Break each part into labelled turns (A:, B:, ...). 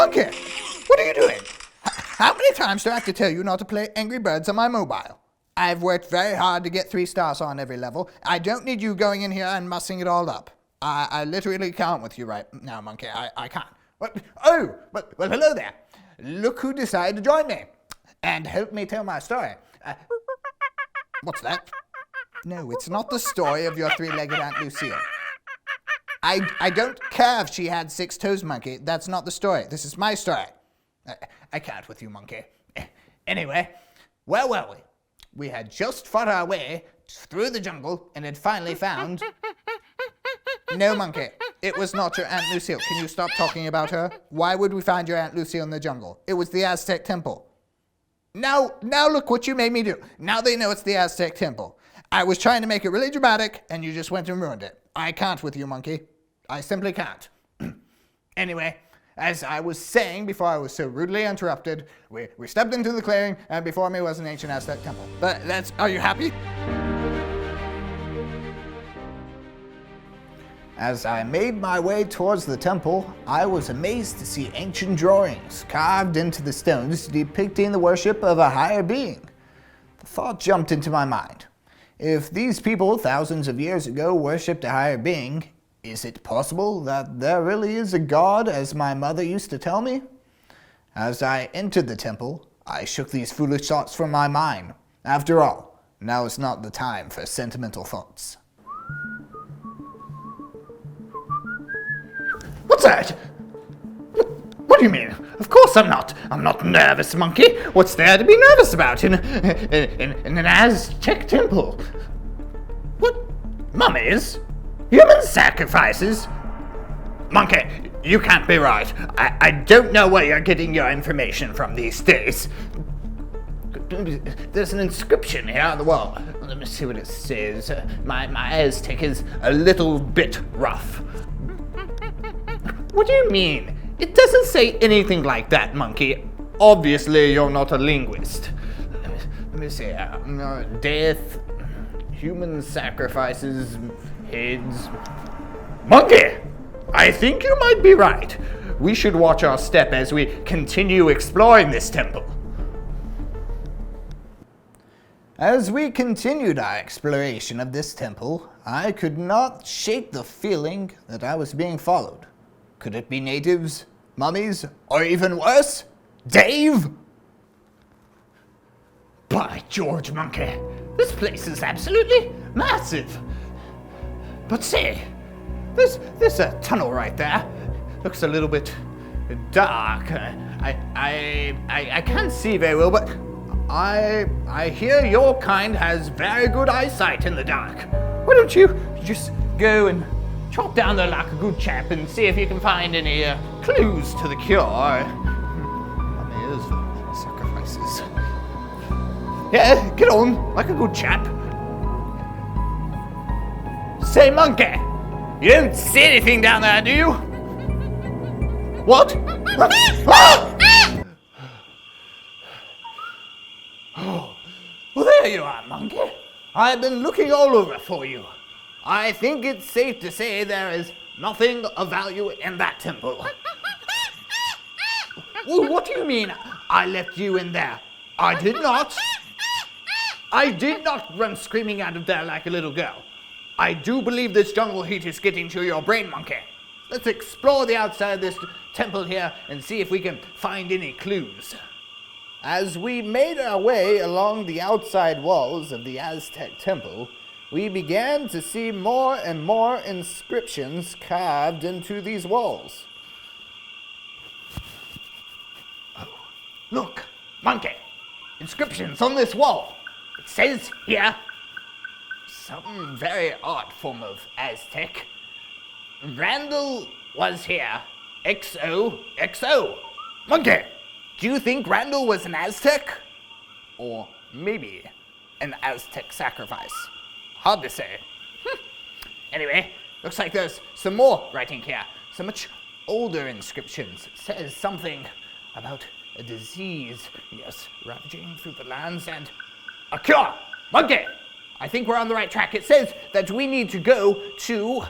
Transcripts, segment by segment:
A: Monkey! What are you doing? How many times do I have to tell you not to play Angry Birds on my mobile? I've worked very hard to get 3 stars on every level. I don't need you going in here and mussing it all up. I literally can't with you right now, Monkey. I can't. What? Oh, well, hello there. Look who decided to join me and help me tell my story. What's that? No, it's not the story of your 3-legged Aunt Lucille. I don't care if she had 6 toes, Monkey. That's not the story. This is my story. I can't with you, Monkey. Anyway, where were we? We had just fought our way through the jungle and had finally found... No, Monkey. It was not your Aunt Lucille. Can you stop talking about her? Why would we find your Aunt Lucille in the jungle? It was the Aztec temple. Now look what you made me do. Now they know it's the Aztec temple. I was trying to make it really dramatic, and you just went and ruined it. I can't with you, Monkey. I simply can't. Anyway, as I was saying before I was so rudely interrupted, we stepped into the clearing, and before me was an ancient Aztec temple. But are you happy? As I made my way towards the temple, I was amazed to see ancient drawings carved into the stones depicting the worship of a higher being. The thought jumped into my mind. If these people thousands of years ago worshipped a higher being, is it possible that there really is a God, as my mother used to tell me? As I entered the temple, I shook these foolish thoughts from my mind. After all, now is not the time for sentimental thoughts. What's that? What do you mean? Of course I'm not. I'm not nervous, Monkey. What's there to be nervous about in an Aztec temple? What? Mummies? Human sacrifices? Monkey, you can't be right. I don't know where you're getting your information from these days. There's an inscription here on the wall. Let me see what it says. My Aztec is a little bit rough. What do you mean? It doesn't say anything like that, Monkey. Obviously, you're not a linguist. Let me see. Death, human sacrifices, heads. Monkey! I think you might be right. We should watch our step as we continue exploring this temple. As we continued our exploration of this temple, I could not shake the feeling that I was being followed. Could it be natives, mummies, or even worse, Dave? By George, Monkey, this place is absolutely massive. But say, there's a tunnel right there. Looks a little bit dark. I can't see very well, but I hear your kind has very good eyesight in the dark. Why don't you just go and chop down there like a good chap and see if you can find any clues to the cure. Mummies, sacrifices. Yeah, get on, like a good chap. Say, Monkey, you don't see anything down there, do you? What? Oh, well, there you are, Monkey. I've been looking all over for you. I think it's safe to say there is nothing of value in that temple. Well, what do you mean I left you in there? I did not. I did not run screaming out of there like a little girl. I do believe this jungle heat is getting to your brain, Monkey. Let's explore the outside of this temple here and see if we can find any clues. As we made our way along the outside walls of the Aztec temple, we began to see more and more inscriptions carved into these walls. Oh, look, Monkey, inscriptions on this wall. It says here, some very odd form of Aztec. Randall was here, XOXO. Monkey, do you think Randall was an Aztec? Or maybe an Aztec sacrifice? Hard to say. Anyway, looks like there's some more writing here. Some much older inscriptions. It says something about a disease, yes, ravaging through the lands and a cure. Monkey, I think we're on the right track. It says that we need to go to a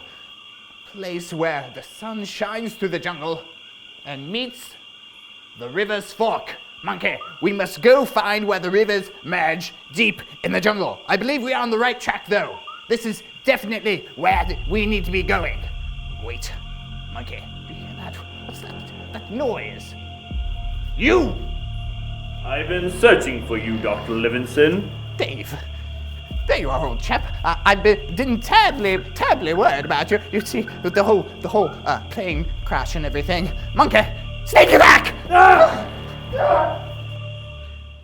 A: place where the sun shines through the jungle and meets The river's fork. Monkey, we must go find where the rivers merge deep in the jungle. I believe we are on the right track, though. This is definitely where we need to be going. Wait, Monkey, do you hear that? What's that noise? You!
B: I've been searching for you, Dr. Livinsin.
A: Dave. There you are, old chap. I've been terribly worried about you. You see, with the whole plane crash and everything. Monkey, sneak back!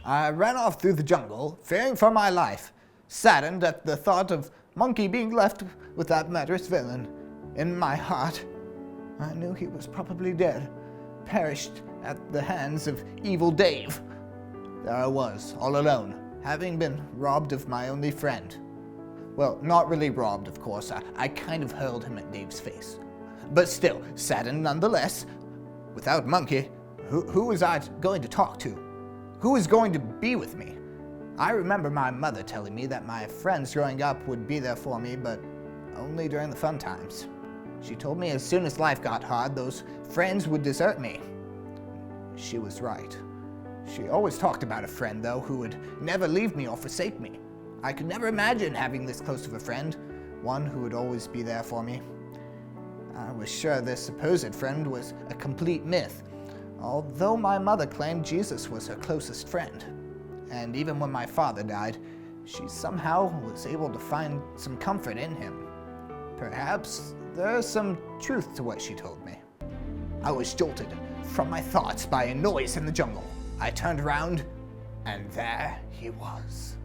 A: I ran off through the jungle, fearing for my life, saddened at the thought of Monkey being left with that murderous villain. In my heart, I knew he was probably dead, perished at the hands of evil Dave. There I was, all alone, having been robbed of my only friend. Well, not really robbed, of course. I kind of hurled him at Dave's face. But still, saddened nonetheless. Without Monkey, who was I going to talk to? Who was going to be with me? I remember my mother telling me that my friends growing up would be there for me, but only during the fun times. She told me as soon as life got hard, those friends would desert me. She was right. She always talked about a friend, though, who would never leave me or forsake me. I could never imagine having this close of a friend, one who would always be there for me. I was sure this supposed friend was a complete myth, although my mother claimed Jesus was her closest friend. And even when my father died, she somehow was able to find some comfort in him. Perhaps there's some truth to what she told me. I was jolted from my thoughts by a noise in the jungle. I turned around, and there he was.